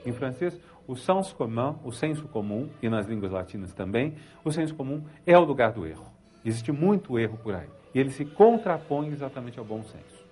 Em francês, o sens commun, o senso comum, e nas línguas latinas também, o senso comum é o lugar do erro. Existe muito erro por aí. E ele se contrapõe exatamente ao bom senso.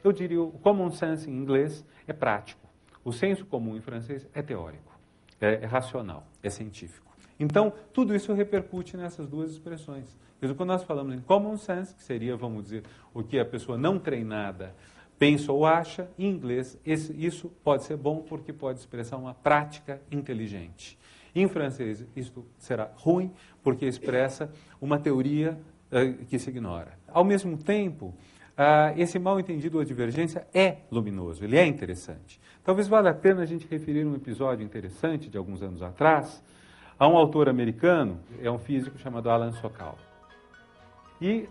Eu diria, o common sense em inglês é prático. O senso comum em francês é teórico, é racional, é científico. Então, tudo isso repercute nessas duas expressões. Quando nós falamos em common sense, que seria, vamos dizer, o que a pessoa não treinada pensa ou acha, em inglês, isso pode ser bom porque pode expressar uma prática inteligente. Em francês, isso será ruim porque expressa uma teoria que se ignora. Ao mesmo tempo, esse mal-entendido ou divergência é luminoso, ele é interessante. Talvez valha a pena a gente referir um episódio interessante de alguns anos atrás a um autor americano, é um físico chamado Alan Sokal. E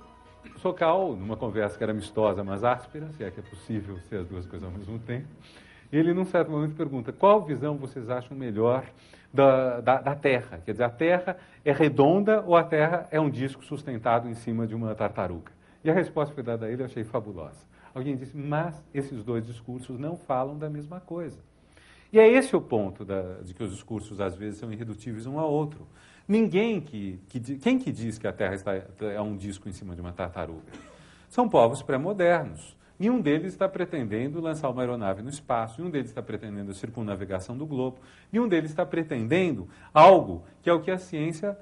Sokal, numa conversa que era amistosa, mas áspera, se é que é possível ser as duas coisas ao mesmo tempo, ele, num certo momento, pergunta: qual visão vocês acham melhor da Terra? Quer dizer, a Terra é redonda ou a Terra é um disco sustentado em cima de uma tartaruga? E a resposta que foi dada a ele eu achei fabulosa. Alguém disse: mas esses dois discursos não falam da mesma coisa. E é esse o ponto de que os discursos, às vezes, são irredutíveis um ao outro. Ninguém quem que diz que a Terra é um disco em cima de uma tartaruga? São povos pré-modernos. Nenhum deles está pretendendo lançar uma aeronave no espaço, nenhum deles está pretendendo a circunnavegação do globo, nenhum deles está pretendendo algo que é o que a ciência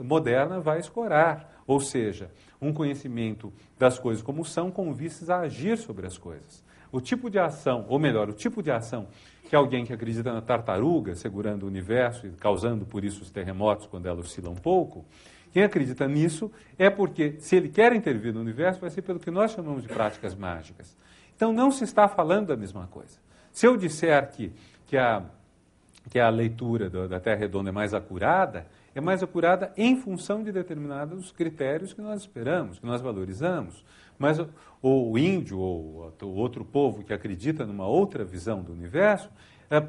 moderna vai escorar, ou seja, um conhecimento das coisas como são com vistas a agir sobre as coisas. O tipo de ação, ou melhor, o tipo de ação que alguém que acredita na tartaruga segurando o universo e causando por isso os terremotos quando ela oscila um pouco, quem acredita nisso é porque, se ele quer intervir no universo, vai ser pelo que nós chamamos de práticas mágicas. Então, não se está falando da mesma coisa. Se eu disser que a leitura da Terra redonda é mais acurada em função de determinados critérios que nós esperamos, que nós valorizamos. Mas o índio ou o outro povo que acredita numa outra visão do universo,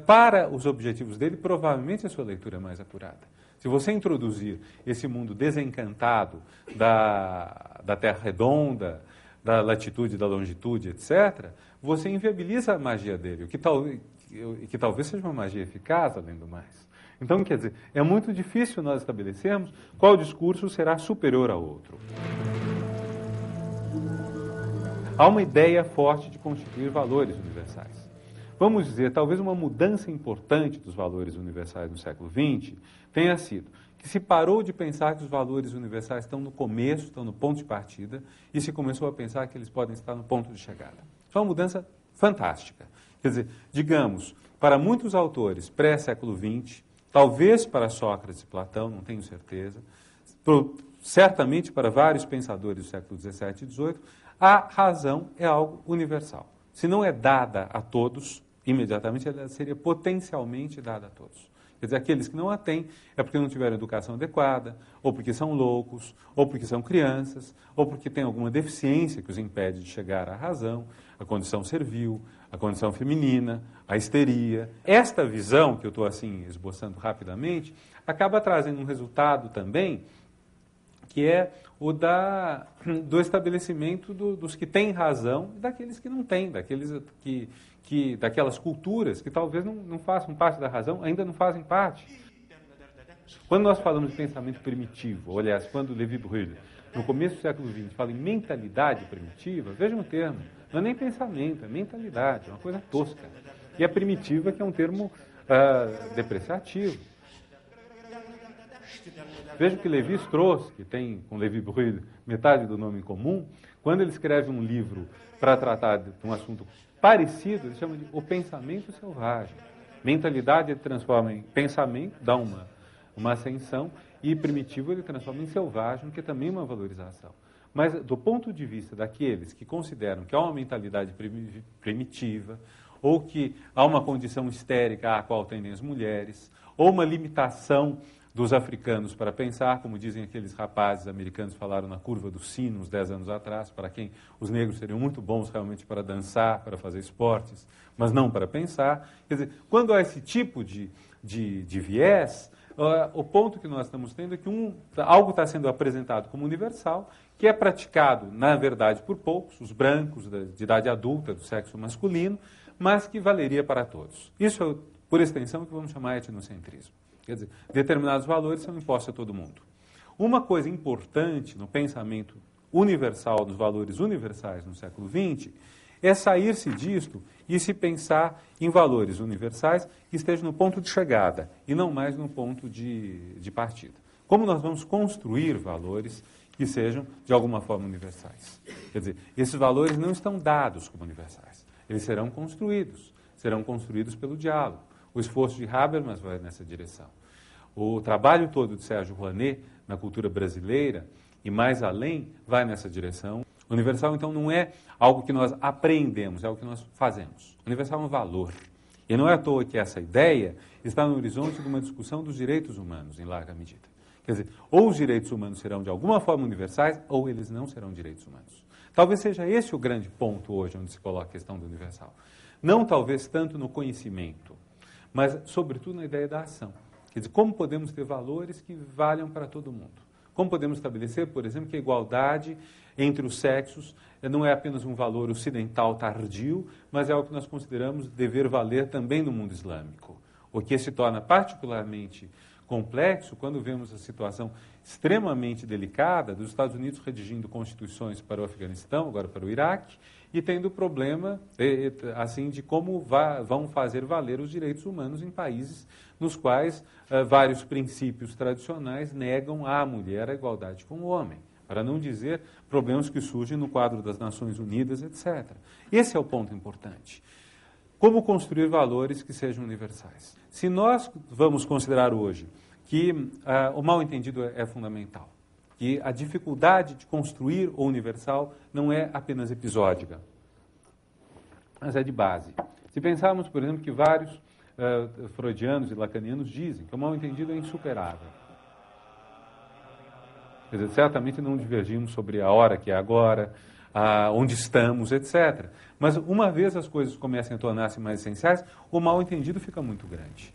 para os objetivos dele, provavelmente a sua leitura é mais acurada. Se você introduzir esse mundo desencantado da Terra redonda, da latitude, da longitude, etc., você inviabiliza a magia dele, o que talvez seja uma magia eficaz, além do mais. Então, quer dizer, é muito difícil nós estabelecermos qual discurso será superior ao outro. Há uma ideia forte de constituir valores universais. Vamos dizer, talvez uma mudança importante dos valores universais no século XX tenha sido que se parou de pensar que os valores universais estão no começo, estão no ponto de partida, e se começou a pensar que eles podem estar no ponto de chegada. Isso é uma mudança fantástica. Quer dizer, digamos, para muitos autores pré-século XX, talvez para Sócrates e Platão, não tenho certeza, certamente para vários pensadores do século XVII e XVIII, a razão é algo universal. Se não é dada a todos, imediatamente ela seria potencialmente dada a todos. Quer dizer, aqueles que não a têm é porque não tiveram educação adequada, ou porque são loucos, ou porque são crianças, ou porque têm alguma deficiência que os impede de chegar à razão, a condição servil, a condição feminina, a histeria. Esta visão, que eu estou assim esboçando rapidamente, acaba trazendo um resultado também, que é o do estabelecimento dos que têm razão e daqueles que não têm, daquelas culturas que talvez não façam parte da razão, ainda não fazem parte. Quando nós falamos de pensamento primitivo, ou, aliás, quando Lévi-Brühl, no começo do século XX, fala em mentalidade primitiva, vejam o termo, não é nem pensamento, é mentalidade, é uma coisa tosca. E a primitiva, que é um termo depreciativo. Veja que Lévi-Strauss, que tem com Lévi-Brühl metade do nome em comum, quando ele escreve um livro para tratar de um assunto parecido, ele chama de O Pensamento Selvagem. Mentalidade ele transforma em pensamento, dá uma ascensão, e primitivo ele transforma em selvagem, que é também uma valorização. Mas do ponto de vista daqueles que consideram que há uma mentalidade primitiva, ou que há uma condição histérica à qual tendem as mulheres, ou uma limitação dos africanos para pensar, como dizem aqueles rapazes americanos que falaram na curva do sino uns 10 anos atrás, para quem os negros seriam muito bons realmente para dançar, para fazer esportes, mas não para pensar. Quer dizer, quando há esse tipo de viés, o ponto que nós estamos tendo é que algo está sendo apresentado como universal, que é praticado, na verdade, por poucos, os brancos de idade adulta, do sexo masculino, mas que valeria para todos. Isso, por extensão, o que vamos chamar de etnocentrismo. Quer dizer, determinados valores são impostos a todo mundo. Uma coisa importante no pensamento universal, dos valores universais no século XX, é sair-se disto e se pensar em valores universais que estejam no ponto de chegada e não mais no ponto de partida. Como nós vamos construir valores que sejam, de alguma forma, universais? Quer dizer, esses valores não estão dados como universais. Eles serão construídos pelo diálogo. O esforço de Habermas vai nessa direção. O trabalho todo de Sérgio Rouanet na cultura brasileira e mais além vai nessa direção. O universal, então, não é algo que nós aprendemos, é algo que nós fazemos. O universal é um valor. E não é à toa que essa ideia está no horizonte de uma discussão dos direitos humanos, em larga medida. Quer dizer, ou os direitos humanos serão de alguma forma universais, ou eles não serão direitos humanos. Talvez seja esse o grande ponto hoje onde se coloca a questão do universal. Não talvez tanto no conhecimento, mas sobretudo na ideia da ação. Quer dizer, como podemos ter valores que valham para todo mundo? Como podemos estabelecer, por exemplo, que a igualdade entre os sexos não é apenas um valor ocidental tardio, mas é algo que nós consideramos dever valer também no mundo islâmico. O que se torna particularmente complexo quando vemos a situação extremamente delicada dos Estados Unidos redigindo constituições para o Afeganistão, agora para o Iraque, e tendo o problema assim, de como vão fazer valer os direitos humanos em países nos quais vários princípios tradicionais negam à mulher a igualdade com o homem, para não dizer problemas que surgem no quadro das Nações Unidas, etc. Esse é o ponto importante. Como construir valores que sejam universais? Se nós vamos considerar hoje que o mal-entendido é fundamental, que a dificuldade de construir o universal não é apenas episódica, mas é de base. Se pensarmos, por exemplo, que vários freudianos e lacanianos dizem que o mal-entendido é insuperável. Quer dizer, certamente não divergimos sobre a hora que é agora, onde estamos, etc. Mas uma vez as coisas começam a tornar-se mais essenciais, o mal-entendido fica muito grande.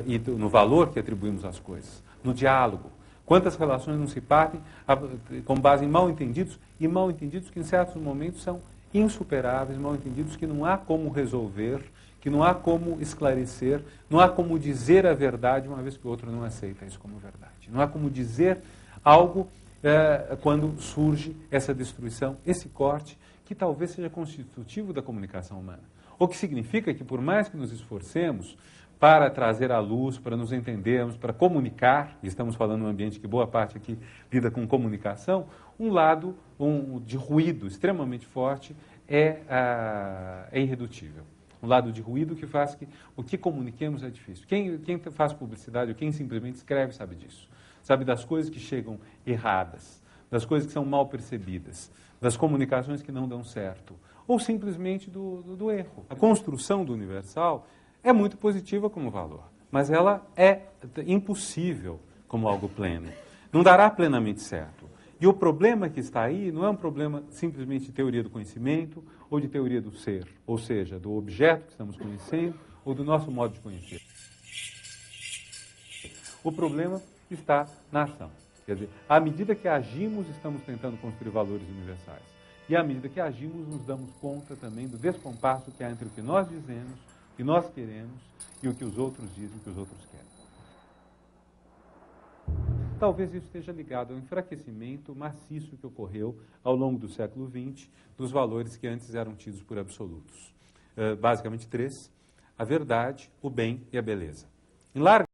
E no valor que atribuímos às coisas, no diálogo. Quantas relações não se partem com base em mal-entendidos, e mal-entendidos que em certos momentos são insuperáveis, mal-entendidos que não há como resolver, que não há como esclarecer, não há como dizer a verdade uma vez que o outro não aceita isso como verdade. Não há como dizer algo quando surge essa destruição, esse corte, que talvez seja constitutivo da comunicação humana. O que significa que, por mais que nos esforcemos para trazer à luz, para nos entendermos, para comunicar, e estamos falando de um ambiente que boa parte aqui lida com comunicação, um lado de ruído extremamente forte é irredutível. Um lado de ruído que faz que o que comuniquemos é difícil. Quem faz publicidade ou quem simplesmente escreve sabe disso. Sabe das coisas que chegam erradas, das coisas que são mal percebidas, das comunicações que não dão certo, ou simplesmente do erro. A construção do universal é muito positiva como valor, mas ela é impossível como algo pleno. Não dará plenamente certo. E o problema que está aí não é um problema simplesmente de teoria do conhecimento ou de teoria do ser, ou seja, do objeto que estamos conhecendo ou do nosso modo de conhecer. O problema está na ação. Quer dizer, à medida que agimos, estamos tentando construir valores universais. E à medida que agimos, nos damos conta também do descompasso que há entre o que nós dizemos, o que nós queremos e o que os outros dizem, o que os outros querem. Talvez isso esteja ligado ao enfraquecimento maciço que ocorreu ao longo do século XX dos valores que antes eram tidos por absolutos. Basicamente três: a verdade, o bem e a beleza. Em larga